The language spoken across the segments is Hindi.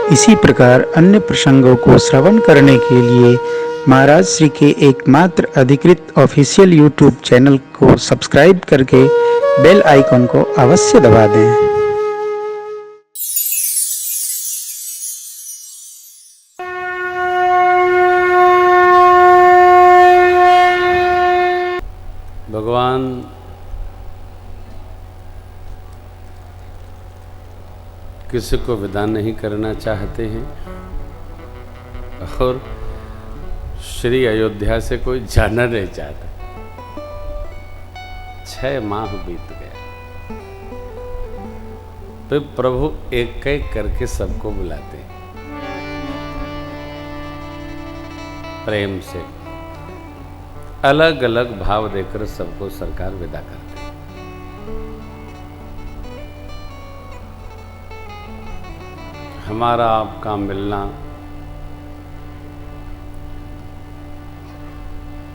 इसी प्रकार अन्य प्रसंगों को श्रवण करने के लिए महाराज श्री के एकमात्र अधिकृत ऑफिशियल यूट्यूब चैनल को सब्सक्राइब करके बेल आइकन को अवश्य दबा दें। भगवान किसी को विदा नहीं करना चाहते हैं और श्री अयोध्या से कोई जाना नहीं चाहता। 6 माह बीत गया, तो प्रभु एक एक करके सबको बुलाते हैं, प्रेम से अलग अलग भाव देकर सबको सरकार विदा करते हैं। हमारा आपका मिलना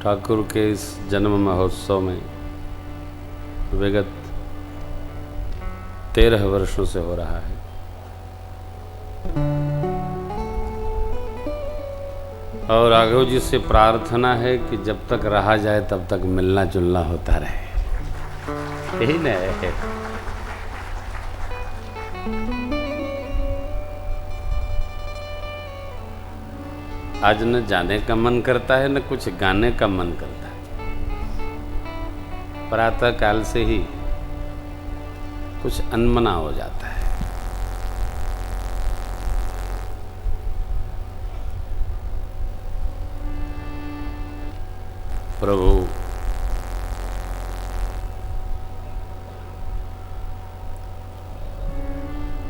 ठाकुर के इस जन्म महोत्सव में विगत 13 वर्षों से हो रहा है। और राघव जी से प्रार्थना है कि जब तक रहा जाए तब तक मिलना जुलना होता रहे। यही न है। आज न जाने का मन करता है न कुछ गाने का मन करता है। प्रातः काल से ही कुछ अनमना हो जाता है। प्रभु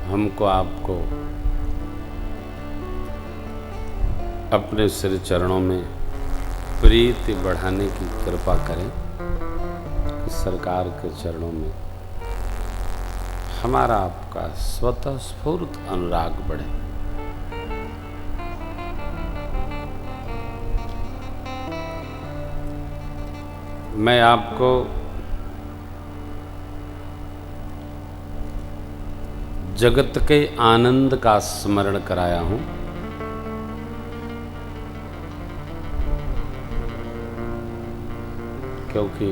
हमको आपको अपने श्री चरणों में प्रीति बढ़ाने की कृपा करें कि सरकार के चरणों में हमारा आपका स्वतः स्फूर्त अनुराग बढ़े। मैं आपको जगत के आनंद का स्मरण कराया हूं, क्योंकि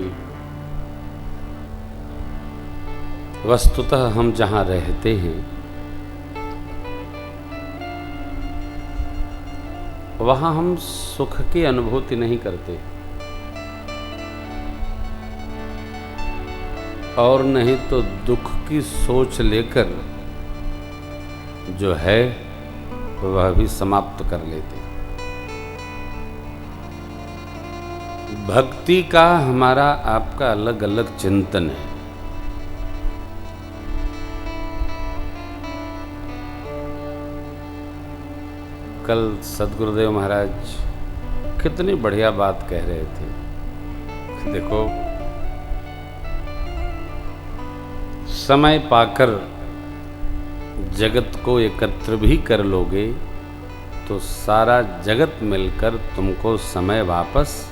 वस्तुतः हम जहां रहते हैं वहां हम सुख की अनुभूति नहीं करते और नहीं तो दुख की सोच लेकर जो है वह भी समाप्त कर लेते। भक्ति का हमारा आपका अलग अलग चिंतन है। कल सद्गुरुदेव महाराज कितनी बढ़िया बात कह रहे थे। देखो, समय पाकर जगत को एकत्र भी कर लोगे तो सारा जगत मिलकर तुमको समय वापस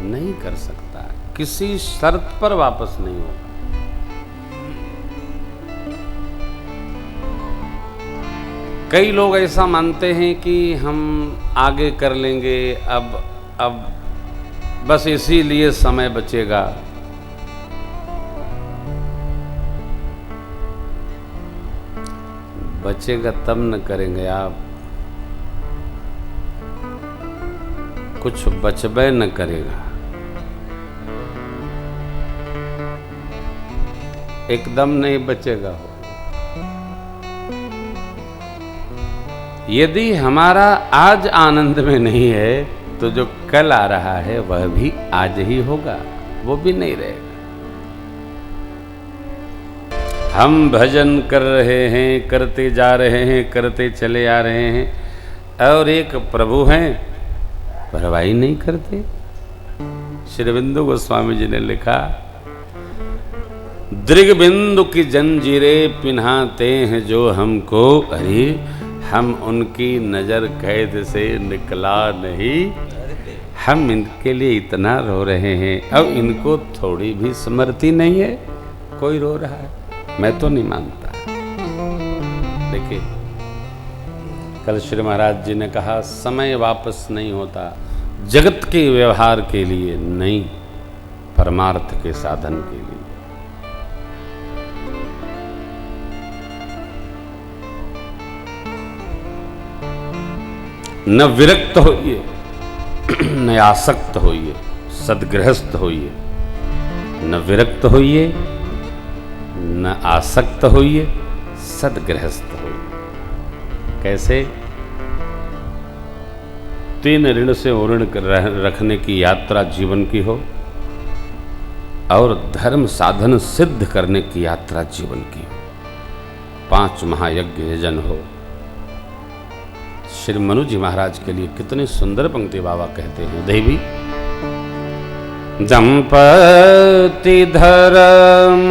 नहीं कर सकता, किसी शर्त पर वापस नहीं होगा। कई लोग ऐसा मानते हैं कि हम आगे कर लेंगे, अब बस इसीलिए समय बचेगा। बचेगा तब न करेंगे आप, कुछ बचबे न करेगा। एकदम नहीं बचेगा। यदि हमारा आज आनंद में नहीं है तो जो कल आ रहा है वह भी आज ही होगा, वो भी नहीं रहेगा। हम भजन कर रहे हैं, करते जा रहे हैं, करते चले आ रहे हैं और एक प्रभु हैं परवाही नहीं करते। श्री बिंदु गोस्वामी जी ने लिखा, दृग बिंदु की जंजीरें पिन्हाते हैं जो हमको, अरे हम उनकी नजर कैद से निकला नहीं, हम इनके लिए इतना रो रहे हैं, अब इनको थोड़ी भी स्मृति नहीं है। कोई रो रहा है, मैं तो नहीं मानता। देखिए, कल श्री महाराज जी ने कहा समय वापस नहीं होता, जगत के व्यवहार के लिए नहीं, परमार्थ के साधन के लिए। न विरक्त होइए, न आसक्त होइए, सद्गृहस्थ होइए। न विरक्त होइए, न आसक्त होइए, सद्गृहस्थ होइए। कैसे? 3 ऋण से ऋण रखने की यात्रा जीवन की हो और धर्म साधन सिद्ध करने की यात्रा जीवन की हो, 5 महायज्ञ यजन हो। श्री मनु जी महाराज के लिए कितनी सुंदर पंक्ति बाबा कहते हैं। देवी दंपति धर्म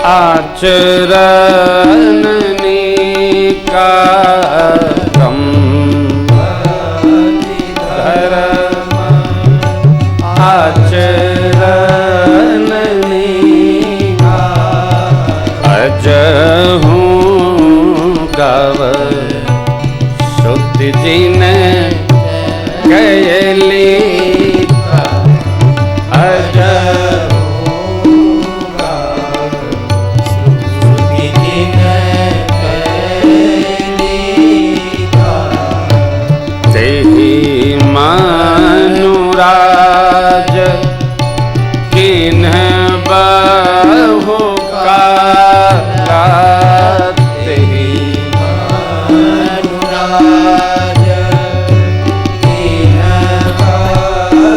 आचरण का धर्म आचरण अजहूँ गाव श्रुति जिन कैली मनुराज किन्ह बहु काला तेहि मनुराज किन्ह बहु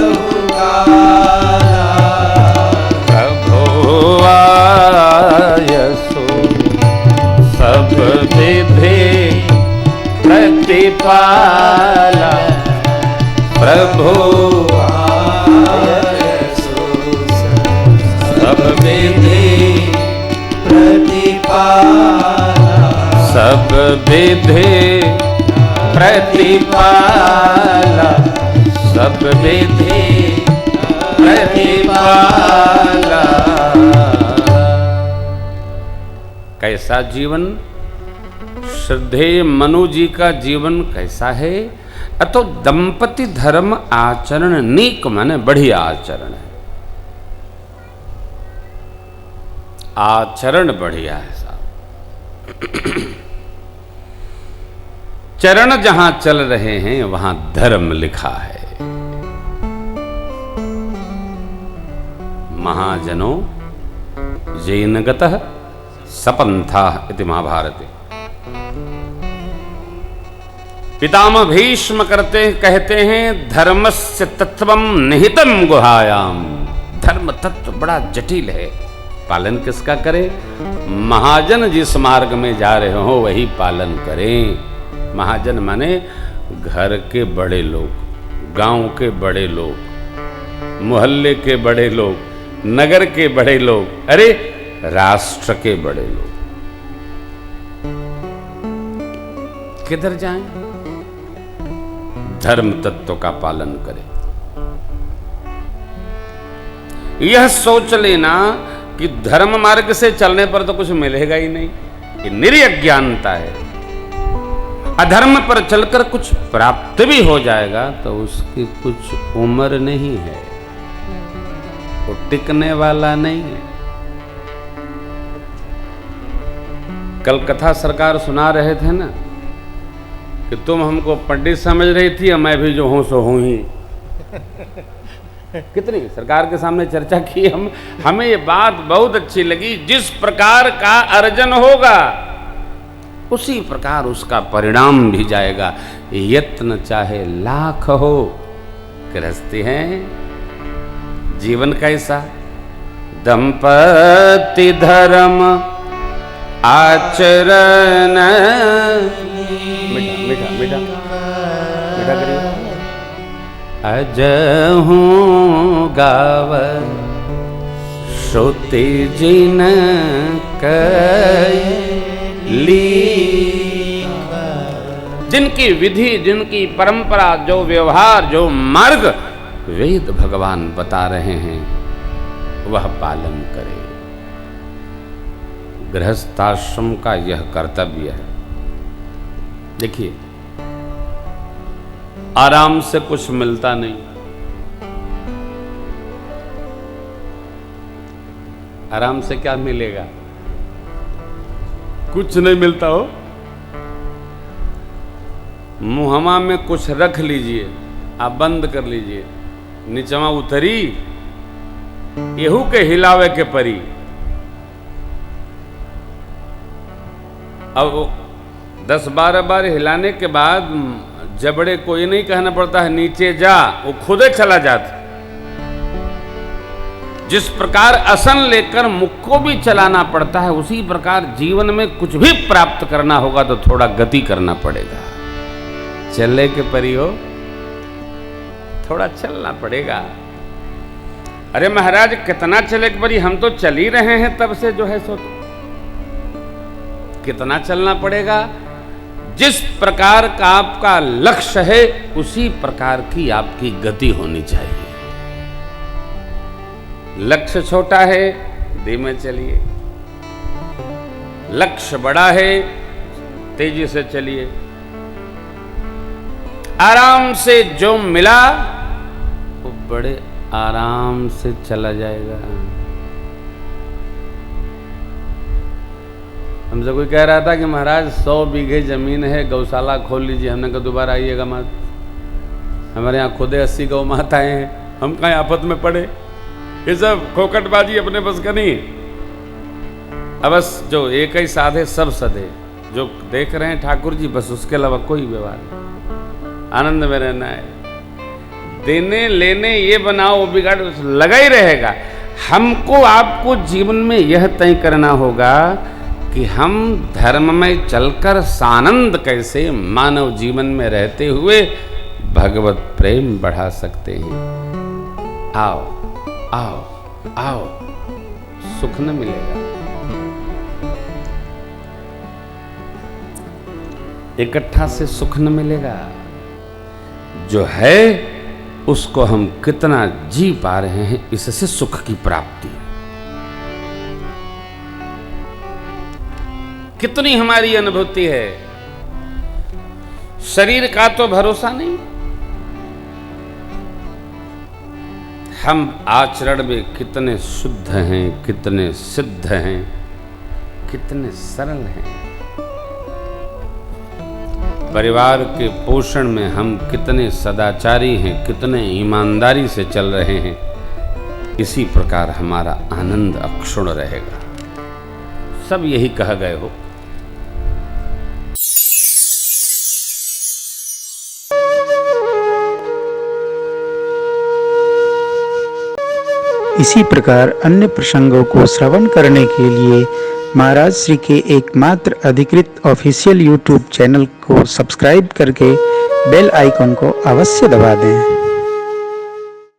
काला प्रभु आयसु सब विधि प्रतिपाला प्रभु सब विधि प्रतिपाला सब विधि प्रतिपाला सब विधि प्रतिपाला। कैसा जीवन? श्रद्धेय मनु जी का जीवन कैसा है? अतो दंपति धर्म आचरण नीक माने बढ़िया आचरण है, आचरण बढ़िया है साहब। चरण जहां चल रहे हैं वहां धर्म लिखा है। महाजनो येन गतः सपन्थाः इति महाभारते। पितामह भीष्म कहते हैं धर्मस्य तत्वम निहितम गुहायाम। धर्म तत्व बड़ा जटिल है, पालन किसका करें? महाजन जिस मार्ग में जा रहे हो वही पालन करें। महाजन माने घर के बड़े लोग, गांव के बड़े लोग, मोहल्ले के बड़े लोग, नगर के बड़े लोग, अरे राष्ट्र के बड़े लोग। किधर जाएं? धर्म तत्व का पालन करें। यह सोच लेना कि धर्म मार्ग से चलने पर तो कुछ मिलेगा ही नहीं, ये निरअज्ञानता है। अधर्म पर चलकर कुछ प्राप्त भी हो जाएगा तो उसकी कुछ उम्र नहीं है, वो टिकने वाला नहीं है। कल कथा सरकार सुना रहे थे ना कि तुम हमको पंडित समझ रही थी और मैं भी जो हूं सो हूं ही। कितनी सरकार के सामने चर्चा की हमें ये बात बहुत अच्छी लगी। जिस प्रकार का अर्जन होगा उसी प्रकार उसका परिणाम भी जाएगा। यत्न चाहे लाख हो, गृहस्थी है जीवन कैसा? दंपति धर्म आचरण मीठा मीठा मीठा करिए। अजहूँ गाव श्रुति जिन कैली। जिनकी विधि, जिनकी परंपरा, जो व्यवहार, जो मार्ग वेद भगवान बता रहे हैं वह पालन करे। गृहस्थाश्रम का यह कर्तव्य है। देखिए, आराम से कुछ मिलता नहीं। आराम से क्या मिलेगा? कुछ नहीं मिलता हो। मुहमा में कुछ रख लीजिए, आप बंद कर लीजिए, नीचवा उतरी येहू के हिलावे के परी। अब 10-12 बार हिलाने के बाद जबड़े को ये नहीं कहना पड़ता है नीचे जा, वो खुदे चला जाता। जिस प्रकार आसन लेकर मुख को भी चलाना पड़ता है, उसी प्रकार जीवन में कुछ भी प्राप्त करना होगा तो थोड़ा गति करना पड़ेगा। चलने के परी हो, थोड़ा चलना पड़ेगा। अरे महाराज कितना चले के परी, हम तो चल ही रहे हैं तब से जो है सो। कितना चलना पड़ेगा? जिस प्रकार का आपका लक्ष्य है उसी प्रकार की आपकी गति होनी चाहिए। लक्ष्य छोटा है, धीमे चलिए। लक्ष्य बड़ा है, तेजी से चलिए। आराम से जो मिला वो बड़े आराम से चला जाएगा। हमसे कोई कह रहा था कि महाराज 100 बीघे जमीन है, गौशाला खोल लीजिए। हमने कहा दोबारा आइएगा मत, हमारे यहाँ खुदे 80 गौ माताएं हैं, हम कहीं आफत में पड़े। ये सब खोखटबाजी अपने बस का नहीं। अब बस जो एक ही साधे सब सधे, जो देख रहे हैं ठाकुर जी, बस उसके अलावा कोई व्यवहार नहीं। आनंद में रहना है। देने लेने ये बनाओ, वो बिगाड़ लगा ही रहेगा। हमको आपको जीवन में यह तय करना होगा कि हम धर्म में चलकर सानंद कैसे मानव जीवन में रहते हुए भगवत प्रेम बढ़ा सकते हैं। आओ आओ आओ, सुख न मिलेगा। इकट्ठा से सुख न मिलेगा। जो है उसको हम कितना जी पा रहे हैं, इससे सुख की प्राप्ति। कितनी हमारी अनुभूति है। शरीर का तो भरोसा नहीं। हम आचरण में कितने शुद्ध हैं, कितने सिद्ध हैं, कितने सरल हैं। परिवार के पोषण में हम कितने सदाचारी हैं, कितने ईमानदारी से चल रहे हैं। इसी प्रकार हमारा आनंद अक्षुण्ण रहेगा। सब यही कह गए हो। इसी प्रकार अन्य प्रसंगों को श्रवण करने के लिए महाराज श्री के एकमात्र अधिकृत ऑफिशियल यूट्यूब चैनल को सब्सक्राइब करके बेल आइकन को अवश्य दबा दें।